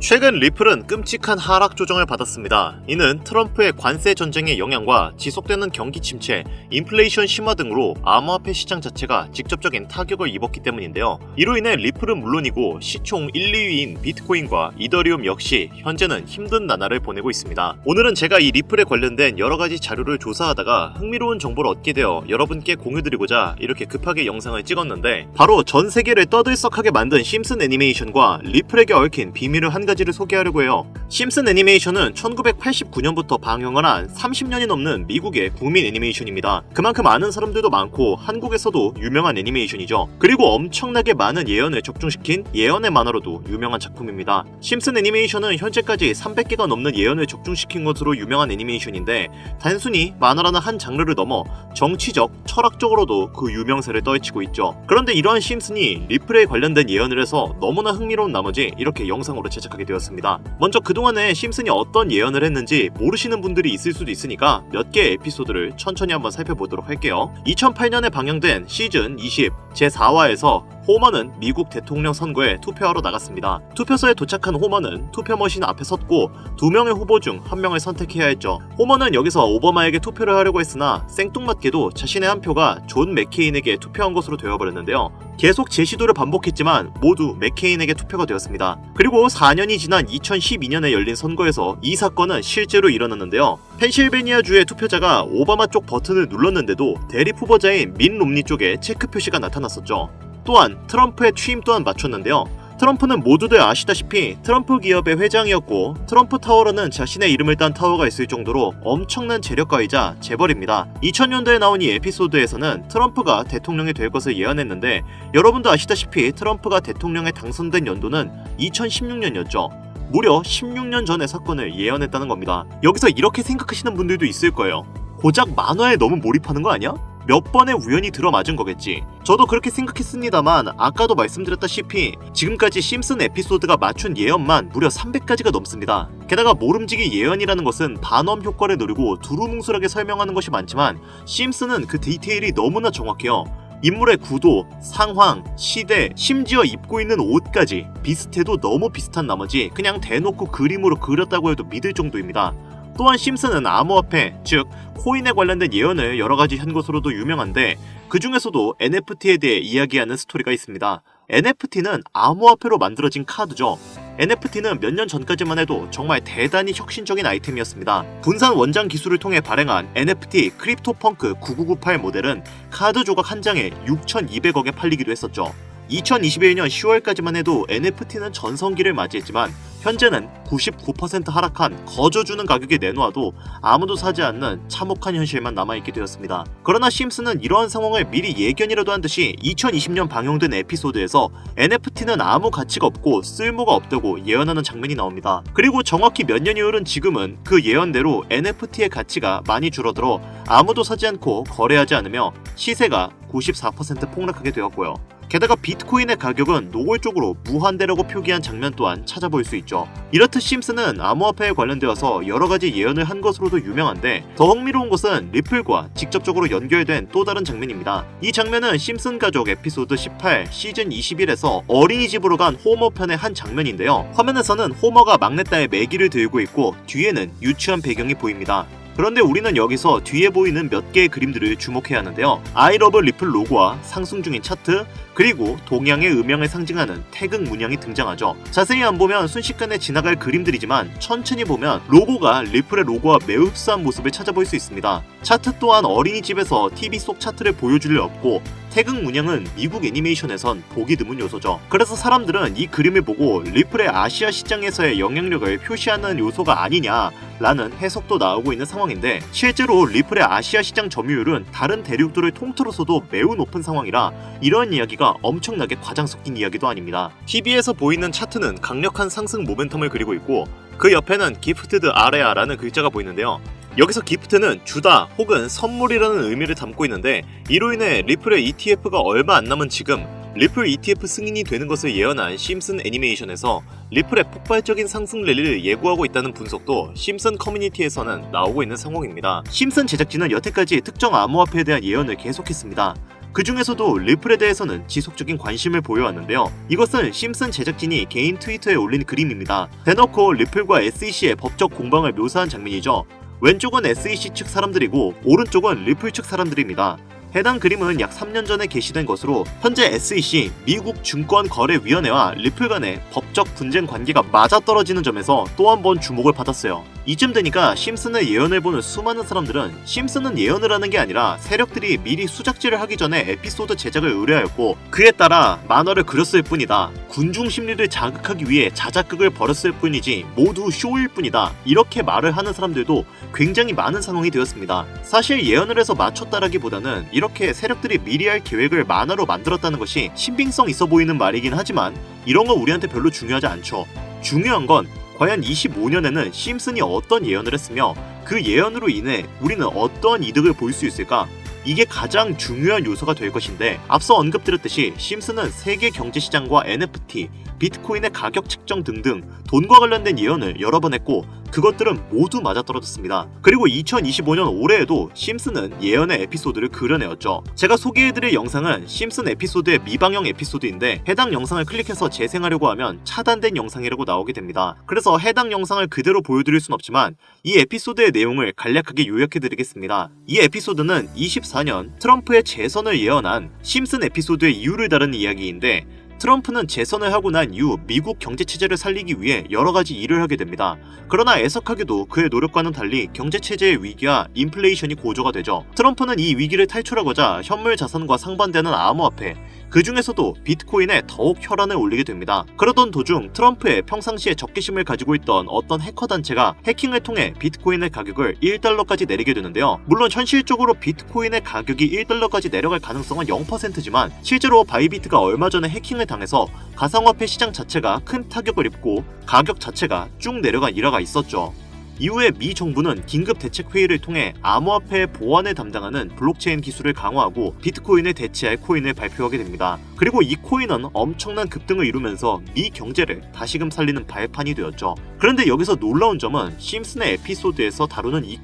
최근 리플은 끔찍한 하락 조정을 받았습니다. 이는 트럼프의 관세 전쟁의 영향과 지속되는 경기 침체, 인플레이션 심화 등으로 암호화폐 시장 자체가 직접적인 타격을 입었기 때문인데요. 이로 인해 리플은 물론이고 시총 1, 2위인 비트코인과 이더리움 역시 현재는 힘든 나날을 보내고 있습니다. 오늘은 제가 이 리플에 관련된 여러가지 자료를 조사하다가 흥미로운 정보를 얻게 되어 여러분께 공유드리고자 이렇게 급하게 영상을 찍었는데, 바로 전 세계를 떠들썩하게 만든 심슨 애니메이션과 리플에게 얽힌 비밀을 한 가지를 소개하려고 해요. 심슨 애니메이션은 1989년부터 방영을 한 30년이 넘는 미국의 국민 애니메이션입니다. 그만큼 아는 사람들도 많고 한국에서도 유명한 애니메이션이죠. 그리고 엄청나게 많은 예언을 적중시킨 예언의 만화로도 유명한 작품입니다. 심슨 애니메이션은 현재까지 300개가 넘는 예언을 적중시킨 것으로 유명한 애니메이션인데, 단순히 만화라는 한 장르를 넘어 정치적, 철학적으로도 그 유명세를 떨치고 있죠. 그런데 이러한 심슨이 리플에 관련된 예언을 해서 너무나 흥미로운 나머지 이렇게 영상으로 제작하게 되었습니다. 먼저 그동안에 심슨이 어떤 예언을 했는지 모르시는 분들이 있을 수도 있으니까 몇 개의 에피소드를 천천히 한번 살펴보도록 할게요. 2008년에 방영된 시즌 20 제4화에서 호머는 미국 대통령 선거에 투표하러 나갔습니다. 투표소에 도착한 호머는 투표 머신 앞에 섰고 2명의 후보 중 1명을 선택해야 했죠. 호머는 여기서 오바마에게 투표를 하려고 했으나 생뚱맞게도 자신의 한 표가 존 맥케인에게 투표한 것으로 되어버렸는데요. 계속 재시도를 반복했지만 모두 맥케인에게 투표가 되었습니다. 그리고 4년이 지난 2012년에 열린 선거에서 이 사건은 실제로 일어났는데요. 펜실베니아주의 투표자가 오바마 쪽 버튼을 눌렀는데도 대립 후보자인 민 롬니 쪽에 체크 표시가 나타났었죠. 또한 트럼프의 취임 또한 맞췄는데요. 트럼프는 모두들 아시다시피 트럼프 기업의 회장이었고, 트럼프 타워라는 자신의 이름을 딴 타워가 있을 정도로 엄청난 재력가이자 재벌입니다. 2000년도에 나온 이 에피소드에서는 트럼프가 대통령이 될 것을 예언했는데, 여러분도 아시다시피 트럼프가 대통령에 당선된 연도는 2016년이었죠. 무려 16년 전의 사건을 예언했다는 겁니다. 여기서 이렇게 생각하시는 분들도 있을 거예요. 고작 만화에 너무 몰입하는 거 아니야? 몇 번의 우연이 들어맞은 거겠지. 저도 그렇게 생각했습니다만, 아까도 말씀드렸다시피 지금까지 심슨 에피소드가 맞춘 예언만 무려 300가지가 넘습니다. 게다가 모름지기 예언이라는 것은 반엄 효과를 노리고 두루뭉술하게 설명하는 것이 많지만, 심슨은 그 디테일이 너무나 정확해요. 인물의 구도, 상황, 시대, 심지어 입고 있는 옷까지 비슷해도 너무 비슷한 나머지 그냥 대놓고 그림으로 그렸다고 해도 믿을 정도입니다. 또한 심슨은 암호화폐, 즉 코인에 관련된 예언을 여러가지 한 것으로도 유명한데, 그 중에서도 NFT에 대해 이야기하는 스토리가 있습니다. NFT는 암호화폐로 만들어진 카드죠. NFT는 몇 년 전까지만 해도 정말 대단히 혁신적인 아이템이었습니다. 분산 원장 기술을 통해 발행한 NFT 크립토펑크 9998 모델은 카드 조각 한 장에 6,200억에 팔리기도 했었죠. 2021년 10월까지만 해도 NFT는 전성기를 맞이했지만 현재는 99% 하락한 거저주는 가격에 내놓아도 아무도 사지 않는 참혹한 현실만 남아있게 되었습니다. 그러나 심슨은 이러한 상황을 미리 예견이라도 한 듯이 2020년 방영된 에피소드에서 NFT는 아무 가치가 없고 쓸모가 없다고 예언하는 장면이 나옵니다. 그리고 정확히 몇 년이 흐른 지금은 그 예언대로 NFT의 가치가 많이 줄어들어 아무도 사지 않고 거래하지 않으며 시세가 94% 폭락하게 되었고요. 게다가 비트코인의 가격은 노골적으로 무한대라고 표기한 장면 또한 찾아볼 수 있죠. 이렇듯 심슨은 암호화폐에 관련되어서 여러가지 예언을 한 것으로도 유명한데, 더 흥미로운 것은 리플과 직접적으로 연결된 또 다른 장면입니다. 이 장면은 심슨 가족 에피소드 18 시즌 21에서 어린이집으로 간 호머 편의 한 장면인데요. 화면에서는 호머가 막내딸의 매기를 들고 있고 뒤에는 유치원 배경이 보입니다. 그런데 우리는 여기서 뒤에 보이는 몇 개의 그림들을 주목해야 하는데요. I love 리플 로고와 상승 중인 차트, 그리고 동양의 음영을 상징하는 태극 문양이 등장하죠. 자세히 안 보면 순식간에 지나갈 그림들이지만 천천히 보면 로고가 리플의 로고와 매우 흡사한 모습을 찾아볼 수 있습니다. 차트 또한 어린이집에서 TV 속 차트를 보여줄 리 없고, 태극 문양은 미국 애니메이션에선 보기 드문 요소죠. 그래서 사람들은 이 그림을 보고 리플의 아시아 시장에서의 영향력을 표시하는 요소가 아니냐라는 해석도 나오고 있는 상황인데, 실제로 리플의 아시아 시장 점유율은 다른 대륙들을 통틀어서도 매우 높은 상황이라 이런 이야기가 엄청나게 과장 섞인 이야기도 아닙니다. TV에서 보이는 차트는 강력한 상승 모멘텀을 그리고 있고, 그 옆에는 기프트드 아레아라는 글자가 보이는데요. 여기서 기프트는 주다 혹은 선물이라는 의미를 담고 있는데, 이로 인해 리플의 ETF가 얼마 안 남은 지금 리플 ETF 승인이 되는 것을 예언한 심슨 애니메이션에서 리플의 폭발적인 상승 랠리를 예고하고 있다는 분석도 심슨 커뮤니티에서는 나오고 있는 상황입니다. 심슨 제작진은 여태까지 특정 암호화폐에 대한 예언을 계속했습니다. 그 중에서도 리플에 대해서는 지속적인 관심을 보여왔는데요. 이것은 심슨 제작진이 개인 트위터에 올린 그림입니다. 대놓고 리플과 SEC의 법적 공방을 묘사한 장면이죠. 왼쪽은 SEC 측 사람들이고 오른쪽은 리플 측 사람들입니다. 해당 그림은 약 3년 전에 게시된 것으로 현재 SEC, 미국 증권거래위원회와 리플 간의 법적 분쟁 관계가 맞아떨어지는 점에서 또 한 번 주목을 받았어요. 이쯤 되니까 심슨의 예언을 보는 수많은 사람들은 심슨은 예언을 하는 게 아니라 세력들이 미리 수작질을 하기 전에 에피소드 제작을 의뢰하였고 그에 따라 만화를 그렸을 뿐이다. 군중 심리를 자극하기 위해 자작극을 벌였을 뿐이지 모두 쇼일 뿐이다. 이렇게 말을 하는 사람들도 굉장히 많은 상황이 되었습니다. 사실 예언을 해서 맞췄다라기보다는 이렇게 세력들이 미리 할 계획을 만화로 만들었다는 것이 신빙성 있어 보이는 말이긴 하지만 이런 건 우리한테 별로 중요하지 않죠. 중요한 건 과연 25년에는 심슨이 어떤 예언을 했으며 그 예언으로 인해 우리는 어떠한 이득을 볼 수 있을까? 이게 가장 중요한 요소가 될 것인데 앞서 언급드렸듯이 심슨은 세계 경제시장과 NFT, 비트코인의 가격 책정 등등 돈과 관련된 예언을 여러 번 했고 그것들은 모두 맞아떨어졌습니다. 그리고 2025년 올해에도 심슨은 예언의 에피소드를 그려내었죠. 제가 소개해드릴 영상은 심슨 에피소드의 미방영 에피소드인데 해당 영상을 클릭해서 재생하려고 하면 차단된 영상이라고 나오게 됩니다. 그래서 해당 영상을 그대로 보여드릴 순 없지만 이 에피소드의 내용을 간략하게 요약해드리겠습니다. 이 에피소드는 24년 트럼프의 재선을 예언한 심슨 에피소드의 이유를 다루는 이야기인데 트럼프는 재선을 하고 난 이후 미국 경제체제를 살리기 위해 여러가지 일을 하게 됩니다. 그러나 애석하게도 그의 노력과는 달리 경제체제의 위기와 인플레이션이 고조가 되죠. 트럼프는 이 위기를 탈출하고자 현물 자산과 상반되는 암호화폐, 그 중에서도 비트코인에 더욱 혈안을 올리게 됩니다. 그러던 도중 트럼프의 평상시에 적개심을 가지고 있던 어떤 해커 단체가 해킹을 통해 비트코인의 가격을 1달러까지 내리게 되는데요. 물론 현실적으로 비트코인의 가격이 1달러까지 내려갈 가능성은 0%지만 실제로 바이비트가 얼마 전에 해킹을 당해서 가상화폐 시장 자체가 큰 타격을 입고 가격 자체가 쭉 내려간 일화가 있었죠. 이후에 미 정부는 긴급 대책 회의를 통해 암호화폐 보안을 담당하는 블록체인 기술을 강화하고 비트코인을 대체할 코인을 발표하게 됩니다. 그리고 이 코인은 엄청난 급등을 이루면서 미 경제를 다시금 살리는 발판이 되었죠. 그런데 여기서 놀라운 점은 심슨의 에피소드에서 다루는 이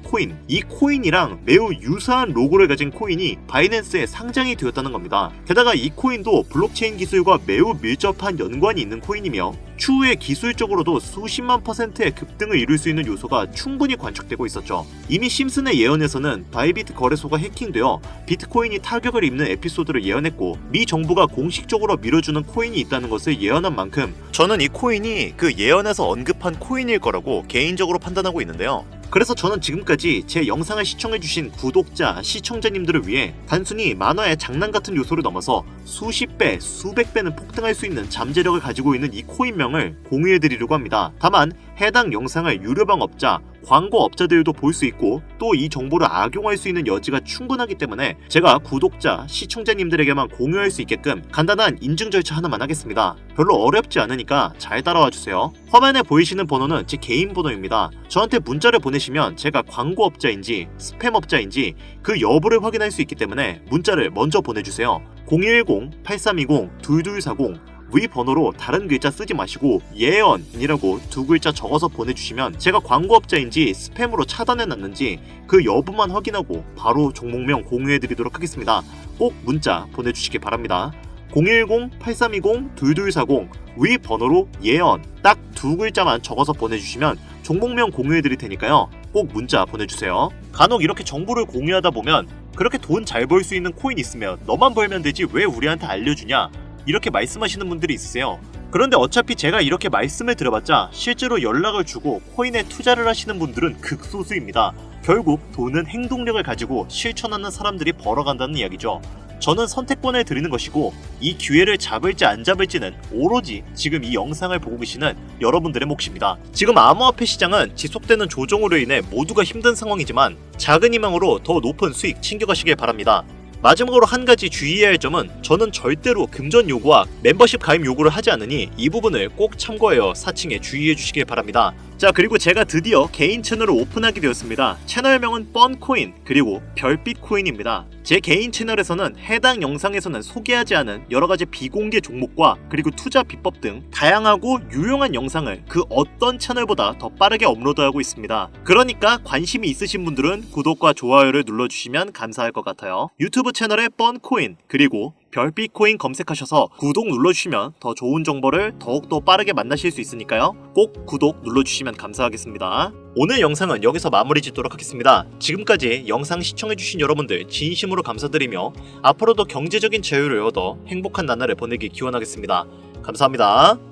코인이랑 매우 유사한 로고를 가진 코인이 바이낸스에 상장이 되었다는 겁니다. 게다가 이 코인도 블록체인 기술과 매우 밀접한 연관이 있는 코인이며 추후에 기술적으로도 수십만 %의 급등을 이룰 수 있는 요소가 충분히 관측되고 있었죠. 이미 심슨의 예언에서는 바이비트 거래소가 해킹되어 비트코인이 타격을 입는 에피소드를 예언했고 미 정부가 공식적으로 밀어주는 코인이 있다는 것을 예언한 만큼 저는 이 코인이 그 예언에서 언급한 코인일 거라고 개인적으로 판단하고 있는데요. 그래서 저는 지금까지 제 영상을 시청해주신 구독자, 시청자님들을 위해 단순히 만화의 장난 같은 요소를 넘어서 수십 배, 수백 배는 폭등할 수 있는 잠재력을 가지고 있는 이 코인명을 공유해드리려고 합니다. 다만 해당 영상을 유료방 업자, 광고 업자들도 볼 수 있고 또 이 정보를 악용할 수 있는 여지가 충분하기 때문에 제가 구독자, 시청자님들에게만 공유할 수 있게끔 간단한 인증 절차 하나만 하겠습니다. 별로 어렵지 않으니까 잘 따라와 주세요. 화면에 보이시는 번호는 제 개인 번호입니다. 저한테 문자를 보내시면 제가 광고 업자인지 스팸 업자인지 그 여부를 확인할 수 있기 때문에 문자를 먼저 보내주세요. 010-8320-2240 위 번호로 다른 글자 쓰지 마시고 예언이라고 두 글자 적어서 보내주시면 제가 광고업자인지 스팸으로 차단해놨는지 그 여부만 확인하고 바로 종목명 공유해드리도록 하겠습니다. 꼭 문자 보내주시기 바랍니다. 010-8320-2240 위 번호로 예언 딱 두 글자만 적어서 보내주시면 종목명 공유해드릴 테니까요. 꼭 문자 보내주세요. 간혹 이렇게 정보를 공유하다 보면 그렇게 돈 잘 벌 수 있는 코인 있으면 너만 벌면 되지 왜 우리한테 알려주냐 이렇게 말씀하시는 분들이 있으세요. 그런데 어차피 제가 이렇게 말씀을 드려봤자 실제로 연락을 주고 코인에 투자를 하시는 분들은 극소수입니다. 결국 돈은 행동력을 가지고 실천하는 사람들이 벌어간다는 이야기죠. 저는 선택권을 드리는 것이고 이 기회를 잡을지 안 잡을지는 오로지 지금 이 영상을 보고 계시는 여러분들의 몫입니다. 지금 암호화폐 시장은 지속되는 조정으로 인해 모두가 힘든 상황이지만 작은 희망으로 더 높은 수익 챙겨가시길 바랍니다. 마지막으로 한 가지 주의해야 할 점은 저는 절대로 금전 요구와 멤버십 가입 요구를 하지 않으니 이 부분을 꼭 참고하여 사칭에 주의해 주시길 바랍니다. 자, 그리고 제가 드디어 개인 채널을 오픈하게 되었습니다. 채널명은 뻔코인 그리고 별빛코인입니다. 제 개인 채널에서는 해당 영상에서는 소개하지 않은 여러가지 비공개 종목과 그리고 투자 비법 등 다양하고 유용한 영상을 그 어떤 채널보다 더 빠르게 업로드하고 있습니다. 그러니까 관심이 있으신 분들은 구독과 좋아요를 눌러주시면 감사할 것 같아요. 유튜브 채널에 뻔코인 그리고 별빛코인 검색하셔서 구독 눌러주시면 더 좋은 정보를 더욱더 빠르게 만나실 수 있으니까요. 꼭 구독 눌러주시면 감사하겠습니다. 오늘 영상은 여기서 마무리 짓도록 하겠습니다. 지금까지 영상 시청해주신 여러분들 진심으로 감사드리며 앞으로도 경제적인 자유를 얻어 행복한 나날을 보내길 기원하겠습니다. 감사합니다.